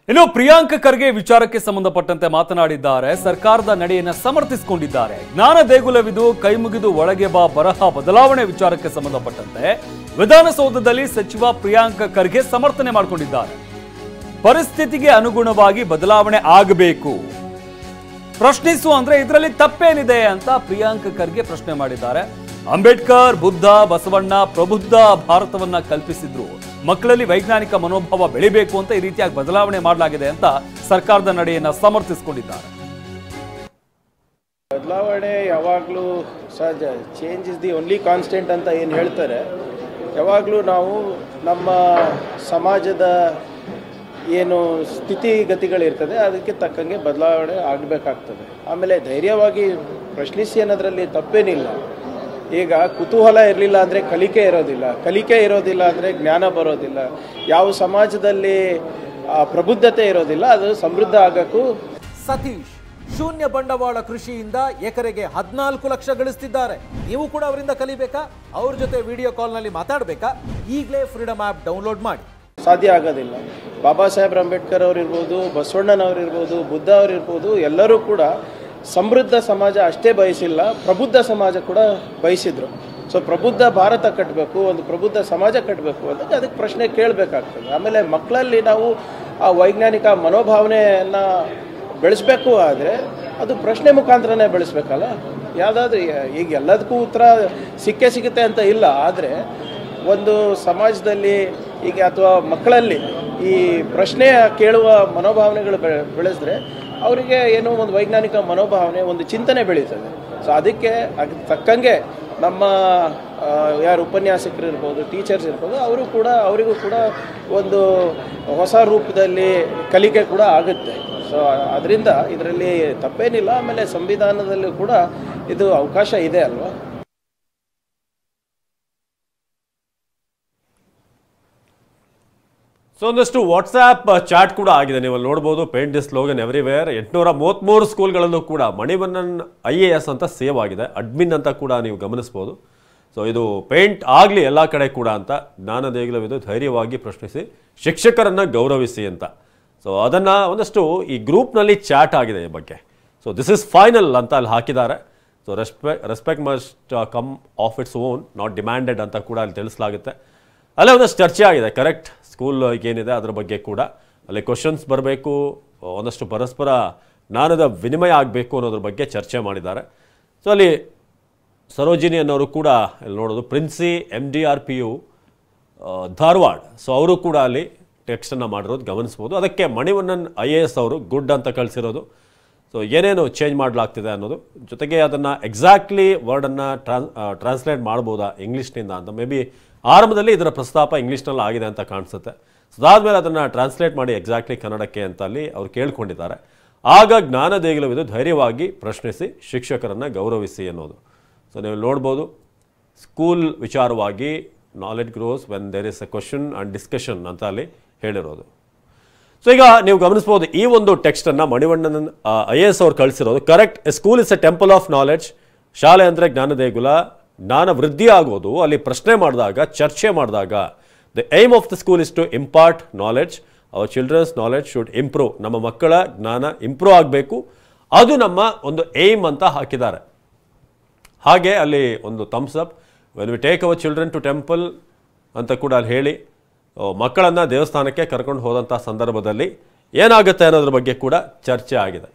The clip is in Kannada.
ಇನ್ನು ಪ್ರಿಯಾಂಕ್ ಖರ್ಗೆ ವಿಚಾರಕ್ಕೆ ಸಂಬಂಧಪಟ್ಟಂತೆ ಮಾತನಾಡಿದ್ದಾರೆ. ಸರ್ಕಾರದ ನಡೆಯನ್ನು ಸಮರ್ಥಿಸಿಕೊಂಡಿದ್ದಾರೆ. ಜ್ಞಾನ ದೇಗುಲವಿದು ಕೈ ಮುಗಿದು ಒಳಗೆ ಬಾ ಬರಹ ಬದಲಾವಣೆ ವಿಚಾರಕ್ಕೆ ಸಂಬಂಧಪಟ್ಟಂತೆ ವಿಧಾನಸೌಧದಲ್ಲಿ ಸಚಿವ ಪ್ರಿಯಾಂಕ್ ಖರ್ಗೆ ಸಮರ್ಥನೆ ಮಾಡಿಕೊಂಡಿದ್ದಾರೆ. ಪರಿಸ್ಥಿತಿಗೆ ಅನುಗುಣವಾಗಿ ಬದಲಾವಣೆ ಆಗಬೇಕು. ಪ್ರಶ್ನಿಸು ಅಂದ್ರೆ ಇದರಲ್ಲಿ ತಪ್ಪೇನಿದೆ ಅಂತ ಪ್ರಿಯಾಂಕ್ ಖರ್ಗೆ ಪ್ರಶ್ನೆ ಮಾಡಿದ್ದಾರೆ. ಅಂಬೇಡ್ಕರ್, ಬುದ್ಧ, ಬಸವಣ್ಣ ಪ್ರಬುದ್ಧ ಭಾರತವನ್ನ ಕಲ್ಪಿಸಿದ್ರು. ಮಕ್ಕಳಲ್ಲಿ ವೈಜ್ಞಾನಿಕ ಮನೋಭಾವ ಬೆಳಿಬೇಕು ಅಂತ ಈ ರೀತಿಯಾಗಿ ಬದಲಾವಣೆ ಮಾಡಲಾಗಿದೆ ಅಂತ ಸರ್ಕಾರದ ನಡೆಯನ್ನ ಸಮರ್ಥಿಸಿಕೊಂಡಿದ್ದಾರೆ. ಬದಲಾವಣೆ ಯಾವಾಗಲೂ ಸಹಜ. Change is the only constant ಅಂತ ಏನು ಹೇಳ್ತಾರೆ. ಯಾವಾಗಲೂ ನಾವು ನಮ್ಮ ಸಮಾಜದ ಏನು ಸ್ಥಿತಿಗತಿಗಳಿರ್ತದೆ ಅದಕ್ಕೆ ತಕ್ಕಂಗೆ ಬದಲಾವಣೆ ಆಗಬೇಕಾಗ್ತದೆ. ಆಮೇಲೆ ಧೈರ್ಯವಾಗಿ ಪ್ರಶ್ನಿಸಿ ಅನ್ನೋದ್ರಲ್ಲಿ ತಪ್ಪೇನಿಲ್ಲ. ಈಗ ಕುತೂಹಲ ಇರಲಿಲ್ಲ ಅಂದರೆ ಕಲಿಕೆ ಇರೋದಿಲ್ಲ, ಕಲಿಕೆ ಇರೋದಿಲ್ಲ ಅಂದರೆ ಜ್ಞಾನ ಬರೋದಿಲ್ಲ. ಯಾವ ಸಮಾಜದಲ್ಲಿ ಪ್ರಬುದ್ಧತೆ ಇರೋದಿಲ್ಲ ಅದು ಸಮೃದ್ಧ ಆಗಕ್ಕೂ. ಸತೀಶ್ ಶೂನ್ಯ ಬಂಡವಾಳ ಕೃಷಿಯಿಂದ ಎಕರೆಗೆ 14 ಲಕ್ಷ ಗಳಿಸ್ತಿದ್ದಾರೆ. ನೀವು ಕೂಡ ಅವರಿಂದ ಕಲಿಬೇಕಾ? ಅವ್ರ ಜೊತೆ ವಿಡಿಯೋ ಕಾಲ್ನಲ್ಲಿ ಮಾತಾಡಬೇಕಾ? ಈಗಲೇ ಫ್ರೀಡಮ್ ಆ್ಯಪ್ ಡೌನ್ಲೋಡ್ ಮಾಡಿ. ಸಾಧ್ಯ ಆಗೋದಿಲ್ಲ. ಬಾಬಾ ಸಾಹೇಬ್ ಅಂಬೇಡ್ಕರ್ ಅವರಿರ್ಬೋದು, ಬಸವಣ್ಣನವರಿರ್ಬೋದು, ಬುದ್ಧ ಅವರಿರ್ಬೋದು, ಎಲ್ಲರೂ ಕೂಡ ಸಮೃದ್ಧ ಸಮಾಜ ಅಷ್ಟೇ ಬಯಸಿಲ್ಲ, ಪ್ರಬುದ್ಧ ಸಮಾಜ ಕೂಡ ಬಯಸಿದ್ರು. ಸೊ ಪ್ರಬುದ್ಧ ಭಾರತ ಕಟ್ಟಬೇಕು, ಒಂದು ಪ್ರಬುದ್ಧ ಸಮಾಜ ಕಟ್ಟಬೇಕು ಅಂತ ಅದಕ್ಕೆ ಪ್ರಶ್ನೆ ಕೇಳಬೇಕಾಗ್ತದೆ. ಆಮೇಲೆ ಮಕ್ಕಳಲ್ಲಿ ನಾವು ಆ ವೈಜ್ಞಾನಿಕ ಮನೋಭಾವನೆಯನ್ನು ಬೆಳೆಸಬೇಕು ಆದರೆ ಅದು ಪ್ರಶ್ನೆ ಮುಖಾಂತರನೇ ಬೆಳೆಸ್ಬೇಕಲ್ಲ. ಯಾವುದಾದ್ರೂ ಈಗ ಎಲ್ಲದಕ್ಕೂ ಉತ್ತರ ಸಿಗುತ್ತೆ ಅಂತ ಇಲ್ಲ. ಆದರೆ ಒಂದು ಸಮಾಜದಲ್ಲಿ ಈಗ ಅಥವಾ ಮಕ್ಕಳಲ್ಲಿ ಈ ಪ್ರಶ್ನೆ ಕೇಳುವ ಮನೋಭಾವನೆಗಳು ಬೆಳೆಸಿದ್ರೆ ಅವರಿಗೆ ಏನೋ ಒಂದು ವೈಜ್ಞಾನಿಕ ಮನೋಭಾವನೆ, ಒಂದು ಚಿಂತನೆ ಬೆಳೀತದೆ. ಸೊ ಅದಕ್ಕೆ ತಕ್ಕಂಗೆ ನಮ್ಮ ಯಾರು ಉಪನ್ಯಾಸಕರು ಇರ್ಬೋದು, ಟೀಚರ್ಸ್ ಇರ್ಬೋದು, ಅವರಿಗೂ ಕೂಡ ಒಂದು ಹೊಸ ರೂಪದಲ್ಲಿ ಕಲಿಕೆ ಕೂಡ ಆಗುತ್ತೆ. ಸೊ ಅದರಿಂದ ಇದರಲ್ಲಿ ತಪ್ಪೇನಿಲ್ಲ. ಆಮೇಲೆ ಸಂವಿಧಾನದಲ್ಲೂ ಕೂಡ ಇದು ಅವಕಾಶ ಇದೆ ಅಲ್ವಾ. ಸೊ ಒಂದಷ್ಟು ವಾಟ್ಸ್ಆ್ಯಪ್ ಚಾಟ್ ಕೂಡ ಆಗಿದೆ. ನೀವು ಅಲ್ಲಿ ನೋಡ್ಬೋದು. Paint the slogan everywhere. 833 ಸ್ಕೂಲ್ಗಳಲ್ಲೂ ಕೂಡ ಮಣಿವಣ್ಣನ್ IAS ಅಂತ ಸೇವ್ ಆಗಿದೆ. ಅಡ್ಮಿನ್ ಅಂತ ಕೂಡ ನೀವು ಗಮನಿಸ್ಬೋದು. ಸೊ ಇದು ಪೇಂಟ್ ಆಗಲಿ ಎಲ್ಲ ಕಡೆ ಕೂಡ ಅಂತ ಜ್ಞಾನ ದೇಗುಲವಿದು ಧೈರ್ಯವಾಗಿ ಪ್ರಶ್ನಿಸಿ ಶಿಕ್ಷಕರನ್ನು ಗೌರವಿಸಿ ಅಂತ. ಸೊ ಅದನ್ನು ಒಂದಷ್ಟು ಈ ಗ್ರೂಪ್ನಲ್ಲಿ ಚಾಟ್ ಆಗಿದೆ ಈ ಬಗ್ಗೆ. ಸೊ ದಿಸ್ ಇಸ್ ಫೈನಲ್ ಅಂತ ಅಲ್ಲಿ ಹಾಕಿದ್ದಾರೆ. So respect must come of its own, not demanded ಅಂತ ಕೂಡ ಅಲ್ಲಿ ತಿಳಿಸಲಾಗುತ್ತೆ. ಅಲ್ಲೇ ಒಂದಷ್ಟು ಚರ್ಚೆ ಆಗಿದೆ. ಕರೆಕ್ಟ್, ಸ್ಕೂಲ್ ಏನಿದೆ ಅದರ ಬಗ್ಗೆ ಕೂಡ ಅಲ್ಲಿ ಕ್ವಶನ್ಸ್ ಬರಬೇಕು, ಒಂದಷ್ಟು ಪರಸ್ಪರ ಜ್ಞಾನದ ವಿನಿಮಯ ಆಗಬೇಕು ಅನ್ನೋದ್ರ ಬಗ್ಗೆ ಚರ್ಚೆ ಮಾಡಿದ್ದಾರೆ. ಸೊ ಅಲ್ಲಿ ಸರೋಜಿನಿ ಅನ್ನೋರು ಕೂಡ ಇಲ್ಲಿ ನೋಡೋದು, ಪ್ರಿನ್ಸಿ MDRPU ಧಾರವಾಡ. ಸೊ ಅವರು ಕೂಡ ಅಲ್ಲಿ ಟೆಕ್ಸ್ಟನ್ನು ಮಾಡಿರೋದು ಗಮನಿಸ್ಬೋದು. ಅದಕ್ಕೆ ಮಣಿವಣ್ಣನ್ IAS ಅವರು ಗುಡ್ ಅಂತ ಕಳಿಸಿರೋದು. ಸೊ ಏನೇನು ಚೇಂಜ್ ಮಾಡಲಾಗ್ತಿದೆ ಅನ್ನೋದು, ಜೊತೆಗೆ ಅದನ್ನು ಎಕ್ಸಾಕ್ಟ್ಲಿ ವರ್ಡನ್ನು ಟ್ರಾನ್ಸ್ಲೇಟ್ ಮಾಡ್ಬೋದಾ ಇಂಗ್ಲೀಷ್ನಿಂದ ಅಂತ. ಮೇ ಬಿ ಆರಂಭದಲ್ಲಿ ಇದರ ಪ್ರಸ್ತಾಪ ಇಂಗ್ಲೀಷ್ನಲ್ಲಿ ಆಗಿದೆ ಅಂತ ಕಾಣಿಸುತ್ತೆ. ಸೊ ಅದಾದಮೇಲೆ ಅದನ್ನು ಟ್ರಾನ್ಸ್ಲೇಟ್ ಮಾಡಿ ಎಕ್ಸಾಕ್ಟ್ಲಿ ಕನ್ನಡಕ್ಕೆ ಅಂತ ಅಲ್ಲಿ ಅವ್ರು ಕೇಳ್ಕೊಂಡಿದ್ದಾರೆ. ಆಗ ಜ್ಞಾನ ದೇಗುಲವಿದು ಧೈರ್ಯವಾಗಿ ಪ್ರಶ್ನಿಸಿ ಶಿಕ್ಷಕರನ್ನು ಗೌರವಿಸಿ ಅನ್ನೋದು. ಸೊ ನೀವು ನೋಡ್ಬೋದು, ಸ್ಕೂಲ್ ವಿಚಾರವಾಗಿ knowledge grows when there is a question and discussion ಅಂತ ಅಲ್ಲಿ ಹೇಳಿರೋದು. ಸೊ ಈಗ ನೀವು ಗಮನಿಸ್ಬೋದು, ಈ ಒಂದು ಟೆಕ್ಸ್ಟನ್ನು ಮಣಿವಣ್ಣನ್ IAS ಅವ್ರು ಕಳಿಸಿರೋದು. Correct, a school is a temple of knowledge. ಶಾಲೆ ಅಂದರೆ ಜ್ಞಾನ ದೇಗುಲ. ಜ್ಞಾನ ವೃದ್ಧಿ ಆಗೋದು ಅಲ್ಲಿ ಪ್ರಶ್ನೆ ಮಾಡಿದಾಗ, ಚರ್ಚೆ ಮಾಡಿದಾಗ. The aim of the school is to impart knowledge. Our childrens knowledge should improve. ನಮ್ಮ ಮಕ್ಕಳ ಜ್ಞಾನ ಇಂಪ್ರೂವ್ ಆಗಬೇಕು, ಅದು ನಮ್ಮ ಒಂದು ಏಮ್ ಅಂತ ಹಾಕಿದ್ದಾರೆ. ಹಾಗೆ ಅಲ್ಲಿ ಒಂದು thumbs up, when we take our children to temple ಅಂತ ಕೂಡ ಅಲ್ಲಿ ಹೇಳಿ, ಮಕ್ಕಳನ್ನು ದೇವಸ್ಥಾನಕ್ಕೆ ಕರ್ಕೊಂಡು ಹೋದಂಥ ಸಂದರ್ಭದಲ್ಲಿ ಏನಾಗುತ್ತೆ ಅನ್ನೋದ್ರ ಬಗ್ಗೆ ಕೂಡ ಚರ್ಚೆ ಆಗಿದೆ.